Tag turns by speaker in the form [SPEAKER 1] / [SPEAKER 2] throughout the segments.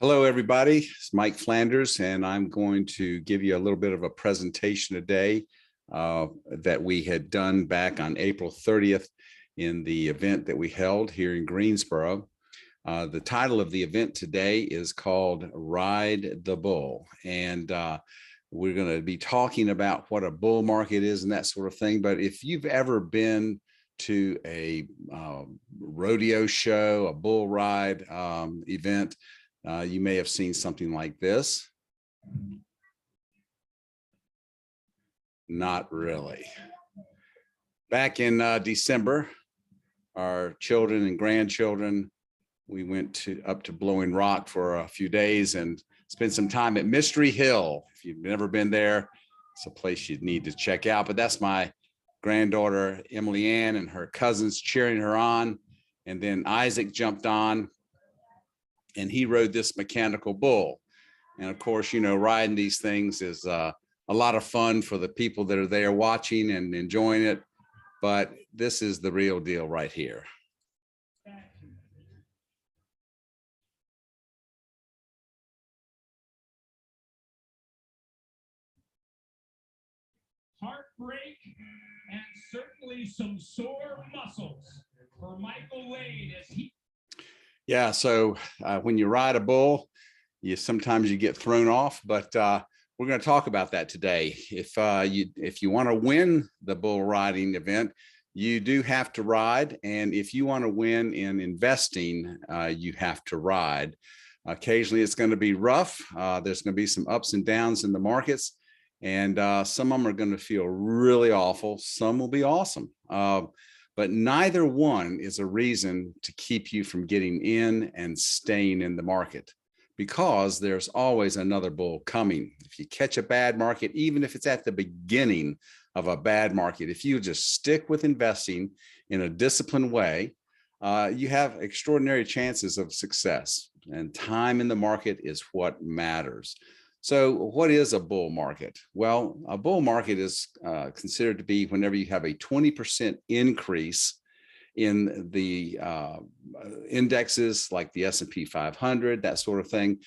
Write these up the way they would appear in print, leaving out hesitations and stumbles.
[SPEAKER 1] Hello, everybody. It's Mike Flanders, and I'm going to give you a little bit of a presentation today that we had done back on April 30th in the event that we held here in Greensboro. The title of the event today is called Ride the Bull, and we're going to be talking about what a bull market is and that sort of thing. But if you've ever been to a rodeo show, a bull ride event, you may have seen something like this. Not really. Back in December, our children and grandchildren, we went up to Blowing Rock for a few days and spent some time at Mystery Hill. If you've never been there, it's a place you'd need to check out. But that's my granddaughter, Emily Ann, and her cousins cheering her on. And then Isaac jumped on, and he rode this mechanical bull. And of course, you know, riding these things is a lot of fun for the people that are there watching and enjoying it. But this is the real deal right here.
[SPEAKER 2] Heartbreak and certainly some sore muscles for Michael Wade as he.
[SPEAKER 1] Yeah, so when you ride a bull, sometimes you get thrown off, but we're going to talk about that today. If you want to win the bull riding event, you do have to ride, and if you want to win in investing, you have to ride. Occasionally, it's going to be rough. There's going to be some ups and downs in the markets, and some of them are going to feel really awful. Some will be awesome. But neither one is a reason to keep you from getting in and staying in the market, because there's always another bull coming. If you catch a bad market, even if it's at the beginning of a bad market, if you just stick with investing in a disciplined way, you have extraordinary chances of success. And time in the market is what matters. So what is a bull market? Well, a bull market is considered to be whenever you have a 20% increase in the indexes like the S&P 500, that sort of thing,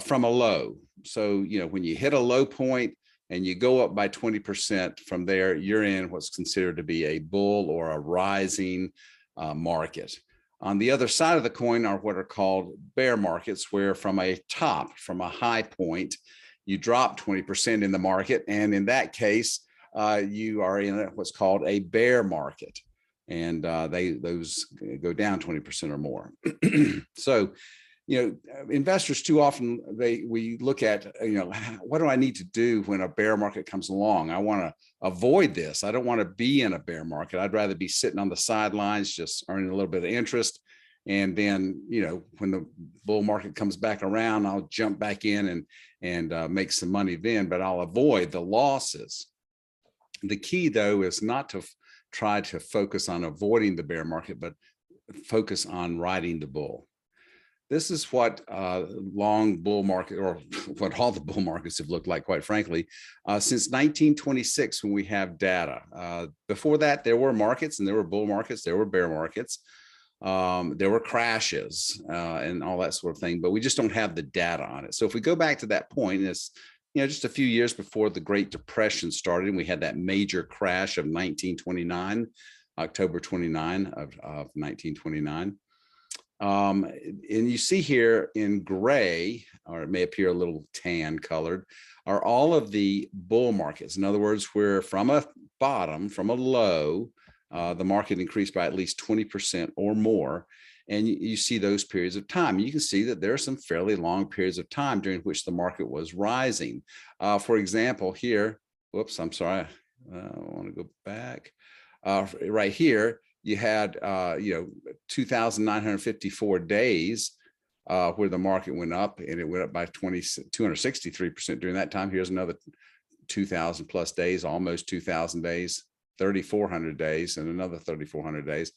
[SPEAKER 1] from a low. So, you know, when you hit a low point and you go up by 20% from there, you're in what's considered to be a bull or a rising market. On the other side of the coin are what are called bear markets, where from a high point, you drop 20% in the market. And in that case, you are in what's called a bear market. And those go down 20% or more. So, you know, investors too often, we look at, you know, what do I need to do when a bear market comes along? I want to avoid this. I don't want to be in a bear market. I'd rather be sitting on the sidelines, just earning a little bit of interest. And then, you know, when the bull market comes back around, I'll jump back in and make some money then, but I'll avoid the losses. The key, though, is not to try to focus on avoiding the bear market, but focus on riding the bull. This is what long bull market, or what all the bull markets have looked like, quite frankly, since 1926, when we have data. Before that, there were markets, and there were bull markets, there were bear markets. There were crashes and all that sort of thing, but we just don't have the data on it. So if we go back to that point, it's, you know, just a few years before the Great Depression started, and we had that major crash of 1929, October 29 of 1929. And you see here in gray, or it may appear a little tan colored, are all of the bull markets. In other words, where from a bottom, from a low, the market increased by at least 20% or more. And you see those periods of time. You can see that there are some fairly long periods of time during which the market was rising. For example, here, whoops, I'm sorry, I want to go back. Right here, you had, 2,954 days where the market went up, and it went up by 263% during that time. Here's another 2,000 plus days, almost 2,000 days, 3,400 days, and another 3,400 days.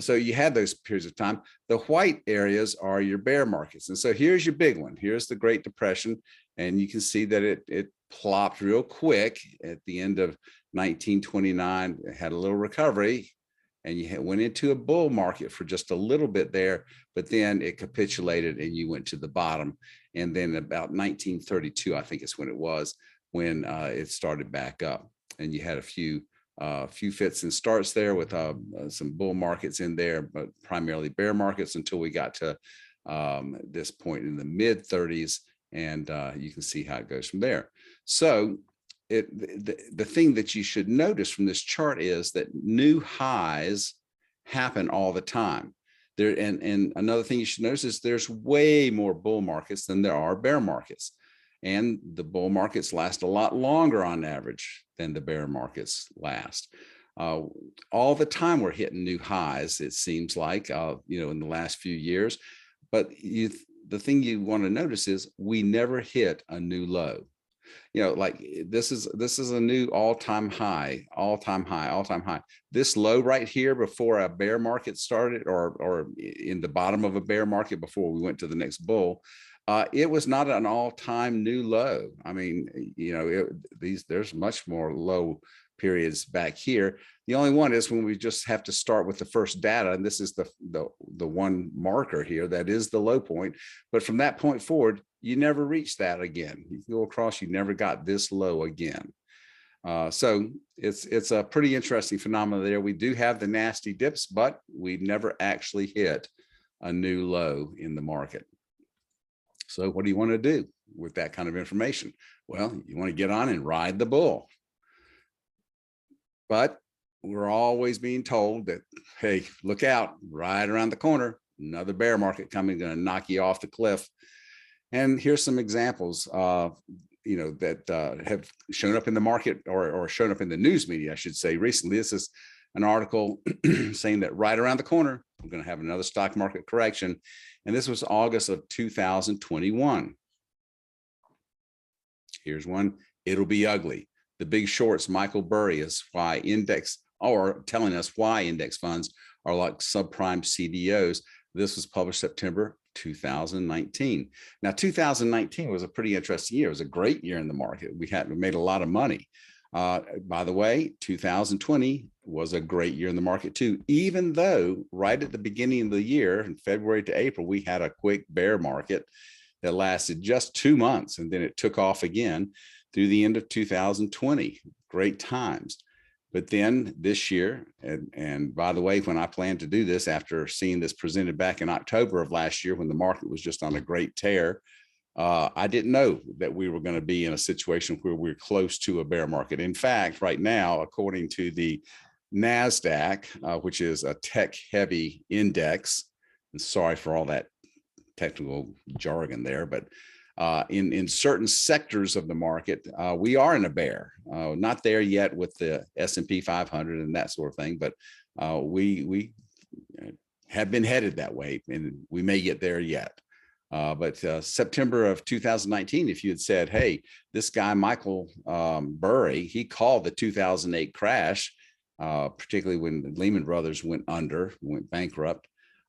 [SPEAKER 1] So you had those periods of time. The white areas are your bear markets. And so here's your big one. Here's the Great Depression. And you can see that it plopped real quick at the end of 1929. It had a little recovery. and you went into a bull market for just a little bit there, but then it capitulated and you went to the bottom. And then about 1932, I think is when it was, when it started back up, and you had a few fits and starts there with some bull markets in there, but primarily bear markets until we got to this point in the mid 30s, and you can see how it goes from there. So the thing that you should notice from this chart is that new highs happen all the time. There, and another thing you should notice is there's way more bull markets than there are bear markets. And the bull markets last a lot longer on average than the bear markets last. All the time we're hitting new highs, it seems like, in the last few years. But the thing you want to notice is we never hit a new low. Like this is a new all-time high. This low right here before a bear market started, or in the bottom of a bear market before we went to the next bull, it was not an all-time new low. I mean, there's much more low periods back here. The only one is when we just have to start with the first data, and this is the one marker here that is the low point. But from that point forward, you never reach that again. You go across, you never got this low again. So it's a pretty interesting phenomenon there. We do have the nasty dips, but we never actually hit a new low in the market. So what do you want to do with that kind of information? Well, you want to get on and ride the bull. But we're always being told that, hey, look out, right around the corner, another bear market coming, going to knock you off the cliff. And here's some examples, that have shown up in the market or shown up in the news media, I should say, recently. This is an article saying that right around the corner, we're going to have another stock market correction. And this was August of 2021. Here's one. It'll be ugly. The Big Short's Michael Burry is telling us why index funds are like subprime CDOs. This was published September 2019. Now, 2019 was a pretty interesting year. It was a great year in the market. We made a lot of money. By the way, 2020 was a great year in the market too, even though right at the beginning of the year, in February to April, we had a quick bear market that lasted just 2 months, and then it took off again through the end of 2020. Great times. But then this year, and by the way, when I planned to do this after seeing this presented back in October of last year when the market was just on a great tear, I didn't know that we were going to be in a situation where we're close to a bear market. In fact, right now, according to the NASDAQ, which is a tech-heavy index, and sorry for all that technical jargon there, but in certain sectors of the market, we are in a bear. Not there yet with the S&P 500 and that sort of thing, but we have been headed that way, and we may get there yet. But September of 2019, if you had said, hey, this guy, Michael Burry, he called the 2008 crash, particularly when Lehman Brothers went bankrupt.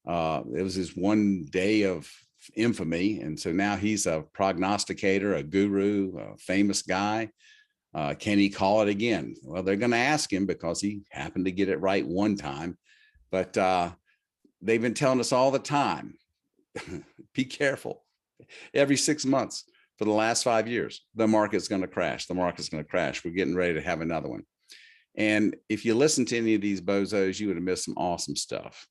[SPEAKER 1] It was his one day of infamy. And so now he's a prognosticator, a guru, a famous guy. Can he call it again? Well, they're going to ask him because he happened to get it right one time. But they've been telling us all the time, be careful. Every 6 months for the last 5 years, the market's going to crash. The market's going to crash. We're getting ready to have another one. And if you listen to any of these bozos, you would have missed some awesome stuff.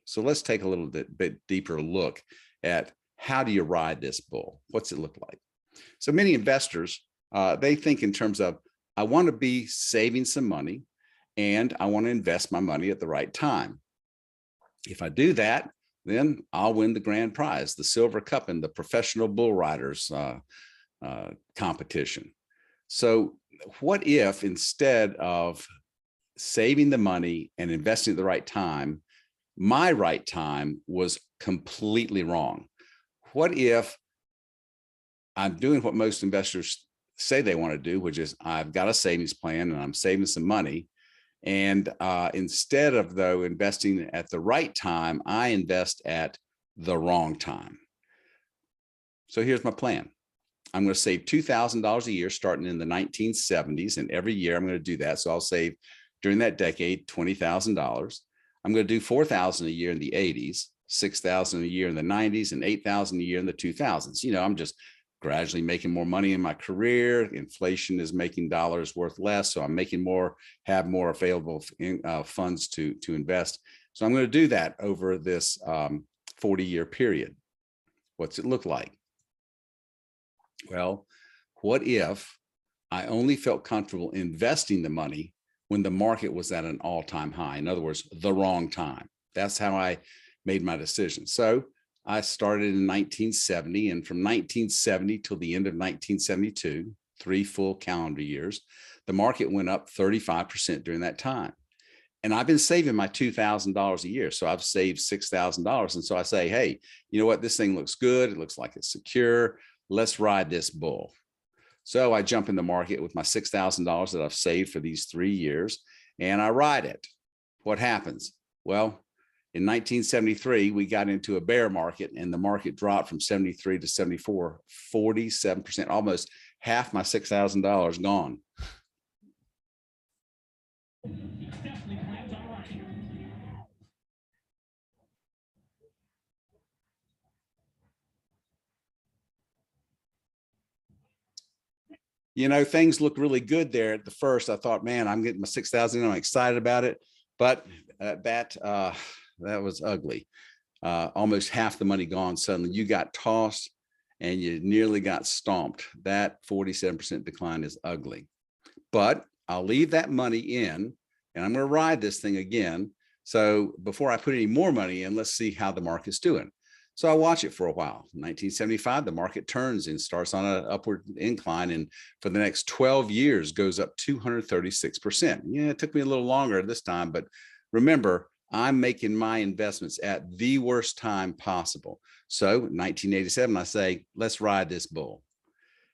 [SPEAKER 1] So let's take a little bit deeper look at how do you ride this bull? What's it look like? So many investors, they think in terms of, I want to be saving some money and I want to invest my money at the right time. If I do that, then I'll win the grand prize, the silver cup in the professional bull riders competition. So what if instead of saving the money and investing at the right time, my right time was completely wrong? What if I'm doing what most investors say they want to do, which is I've got a savings plan and I'm saving some money. And instead of, though, investing at the right time, I invest at the wrong time. So here's my plan. I'm going to save $2,000 a year starting in the 1970s. And every year I'm going to do that. So I'll save during that decade $20,000. I'm going to do 4,000 a year in the 80s, 6,000 a year in the 90s, and 8,000 a year in the 2000s. You know, I'm just gradually making more money in my career. Inflation is making dollars worth less, so I'm making more, have more available funds to invest. So I'm going to do that over this 40-year period. What's it look like? Well, what if I only felt comfortable investing the money when the market was at an all-time high? In other words, the wrong time. That's how I made my decision. So I started in 1970, and from 1970 till the end of 1972, 3 full calendar years, the market went up 35% during that time. And I've been saving my $2,000 a year. So I've saved $6,000. And so I say, hey, you know what? This thing looks good. It looks like it's secure. Let's ride this bull. So I jump in the market with my $6,000 that I've saved for these 3 years, and I ride it. What happens? Well, in 1973, we got into a bear market, and the market dropped from 73 to 74, 47%, almost half my $6,000 gone. You know, things look really good there at the first. I thought, man, I'm getting my 6,000. I'm excited about it, but that was ugly. Almost half the money gone. Suddenly you got tossed and you nearly got stomped. That 47% decline is ugly, but I'll leave that money in and I'm going to ride this thing again. So before I put any more money in, let's see how the market's doing. So I watch it for a while. In 1975, the market turns and starts on an upward incline, and for the next 12 years goes up 236%. Yeah, it took me a little longer this time, but remember, I'm making my investments at the worst time possible. So 1987, I say, let's ride this bull.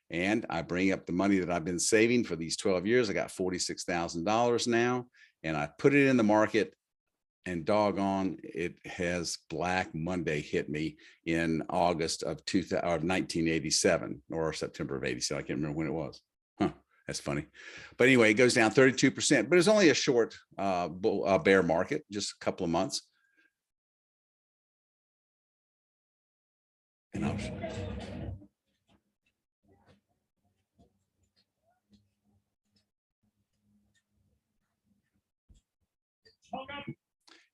[SPEAKER 1] And I bring up the money that I've been saving for these 12 years. I got $46,000 now, and I put it in the market. And doggone, it has Black Monday hit me in August of 1987 or September of 87. I can't remember when it was. Huh, that's funny. But anyway, it goes down 32%, but it's only a short bear market, just a couple of months. And I'll show you.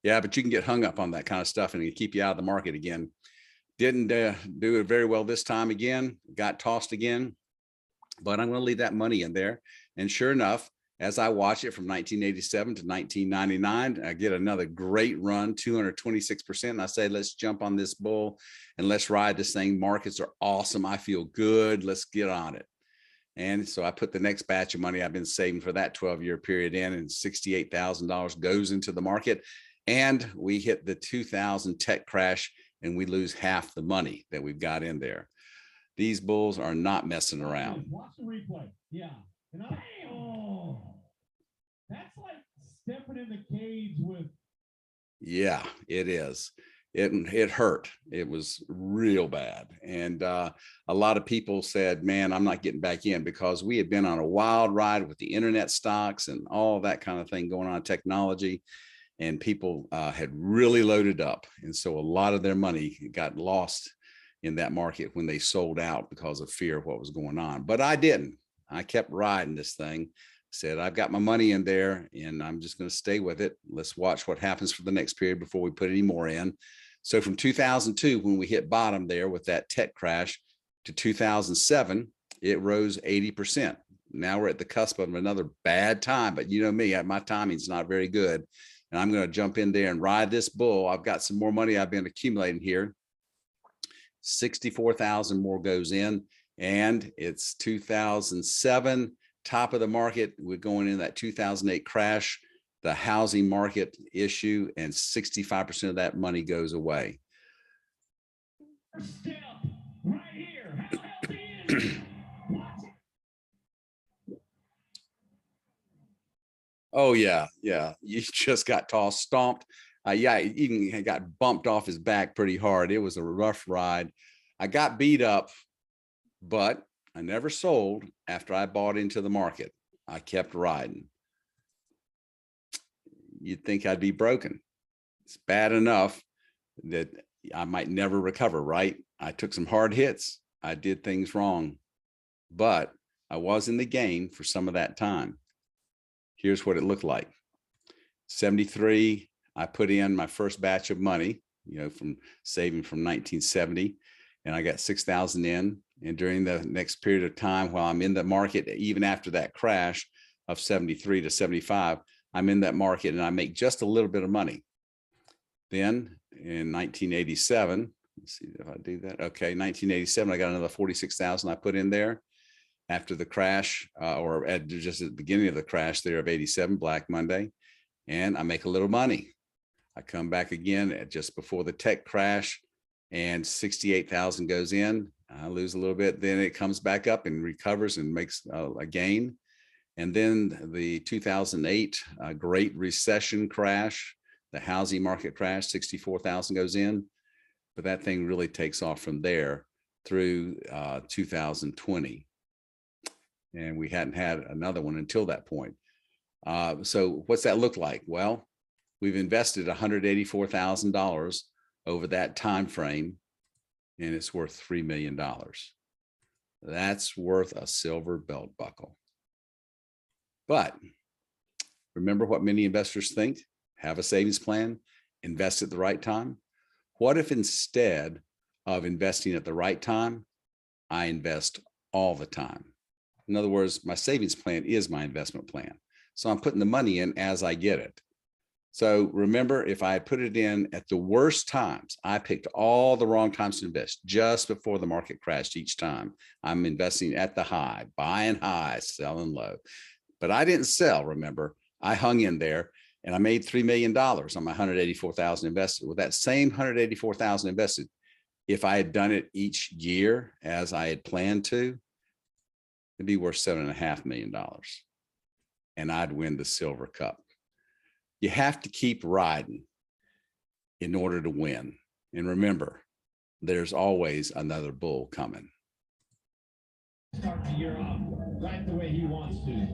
[SPEAKER 1] Yeah, but you can get hung up on that kind of stuff and it keep you out of the market again. Didn't do it very well this time again, got tossed again, but I'm going to leave that money in there. And sure enough, as I watch it from 1987 to 1999, I get another great run, 226%. And I say, let's jump on this bull and let's ride this thing. Markets are awesome. I feel good. Let's get on it. And so I put the next batch of money I've been saving for that 12-year period in, and $68,000 goes into the market. And we hit the 2000 tech crash and we lose half the money that we've got in there. These bulls are not messing around.
[SPEAKER 2] Watch the replay. Yeah. And that's like stepping in the cage with.
[SPEAKER 1] Yeah, it is. It hurt. It was real bad. And a lot of people said, man, I'm not getting back in, because we had been on a wild ride with the internet stocks and all that kind of thing going on, technology. And people had really loaded up. And so a lot of their money got lost in that market when they sold out because of fear of what was going on. But I didn't. I kept riding this thing. Said, I've got my money in there and I'm just going to stay with it. Let's watch what happens for the next period before we put any more in. So from 2002, when we hit bottom there with that tech crash, to 2007, it rose 80%. Now we're at the cusp of another bad time. But you know me, my timing's not very good. And I'm going to jump in there and ride this bull. I've got some more money I've been accumulating here. 64,000 more goes in, and it's 2007, top of the market. We're going in that 2008 crash, the housing market issue, and 65% of that money goes away.
[SPEAKER 2] Step right here.
[SPEAKER 1] Oh yeah, yeah. You just got tossed, stomped. Yeah, he even got bumped off his back pretty hard. It was a rough ride. I got beat up, but I never sold after I bought into the market. I kept riding. You'd think I'd be broken. It's bad enough that I might never recover, right? I took some hard hits. I did things wrong, but I was in the game for some of that time. Here's what it looked like. 73, I put in my first batch of money, from saving from 1970, and I got 6,000 in. And during the next period of time, while I'm in the market, even after that crash of 73 to 75, I'm in that market and I make just a little bit of money. Then in 1987, let's see if I do that. Okay, 1987, I got another 46,000 I put in there after the crash, or just at the beginning of the crash there of 87, Black Monday, and I make a little money. I come back again at just before the tech crash, and 68,000 goes in. I lose a little bit, then it comes back up and recovers and makes a gain. And then the 2008 Great Recession crash, the housing market crash, 64,000 goes in, but that thing really takes off from there through 2020. And we hadn't had another one until that point. So what's that look like? Well, we've invested $184,000 over that time frame, and it's worth $3 million. That's worth a silver belt buckle. But remember what many investors think: have a savings plan, invest at the right time. What if instead of investing at the right time, I invest all the time? In other words, my savings plan is my investment plan. So I'm putting the money in as I get it. So remember, if I put it in at the worst times, I picked all the wrong times to invest just before the market crashed each time. I'm investing at the high, buying high, selling low. But I didn't sell, remember. I hung in there and I made $3 million on my 184,000 invested. With that same 184,000 invested, if I had done it each year as I had planned to, it'd be worth $7.5 million. And I'd win the silver cup. You have to keep riding in order to win. And remember, there's always another bull coming.
[SPEAKER 2] Start the year off right the way he wants to.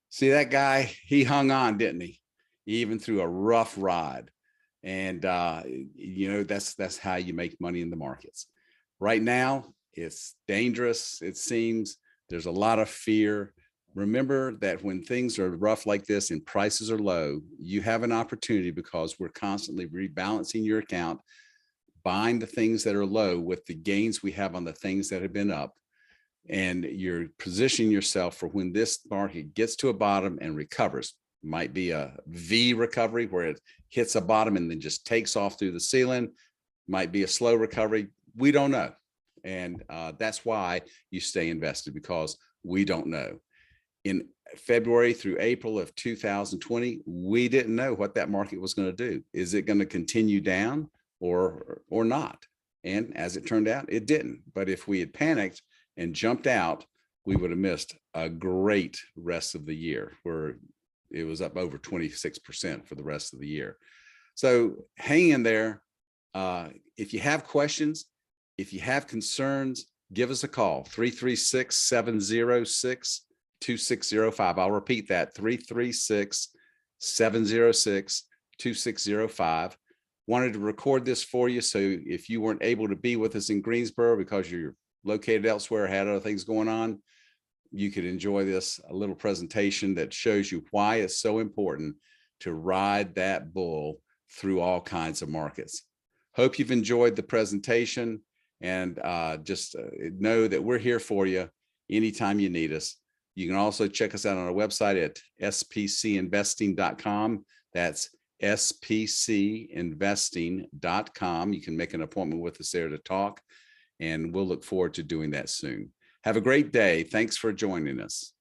[SPEAKER 1] See that guy? He hung on, didn't he? Even through a rough ride. And that's how you make money in the markets. Right now, it's dangerous. It seems there's a lot of fear. Remember that when things are rough like this and prices are low, you have an opportunity, because we're constantly rebalancing your account, buying the things that are low with the gains we have on the things that have been up. And you're positioning yourself for when this market gets to a bottom and recovers. Might be a V recovery where it hits a bottom and then just takes off through the ceiling. Might be a slow recovery. We don't know. And that's why you stay invested, because we don't know. In February through April of 2020, we didn't know what that market was going to do. Is it going to continue down or not? And as it turned out, it didn't. But if we had panicked and jumped out, we would have missed a great rest of the year, where it was up over 26% for the rest of the year. So hang in there. If you have questions, if you have concerns, give us a call, 336-706-2605. I'll repeat that, 336-706-2605. Wanted to record this for you, so if you weren't able to be with us in Greensboro because you're located elsewhere, had other things going on, you could enjoy this, a little presentation that shows you why it's so important to ride that bull through all kinds of markets. Hope you've enjoyed the presentation, and just know that we're here for you anytime you need us. You can also check us out on our website at spcinvesting.com. That's spcinvesting.com. You can make an appointment with us there to talk, and we'll look forward to doing that soon. Have a great day. Thanks for joining us.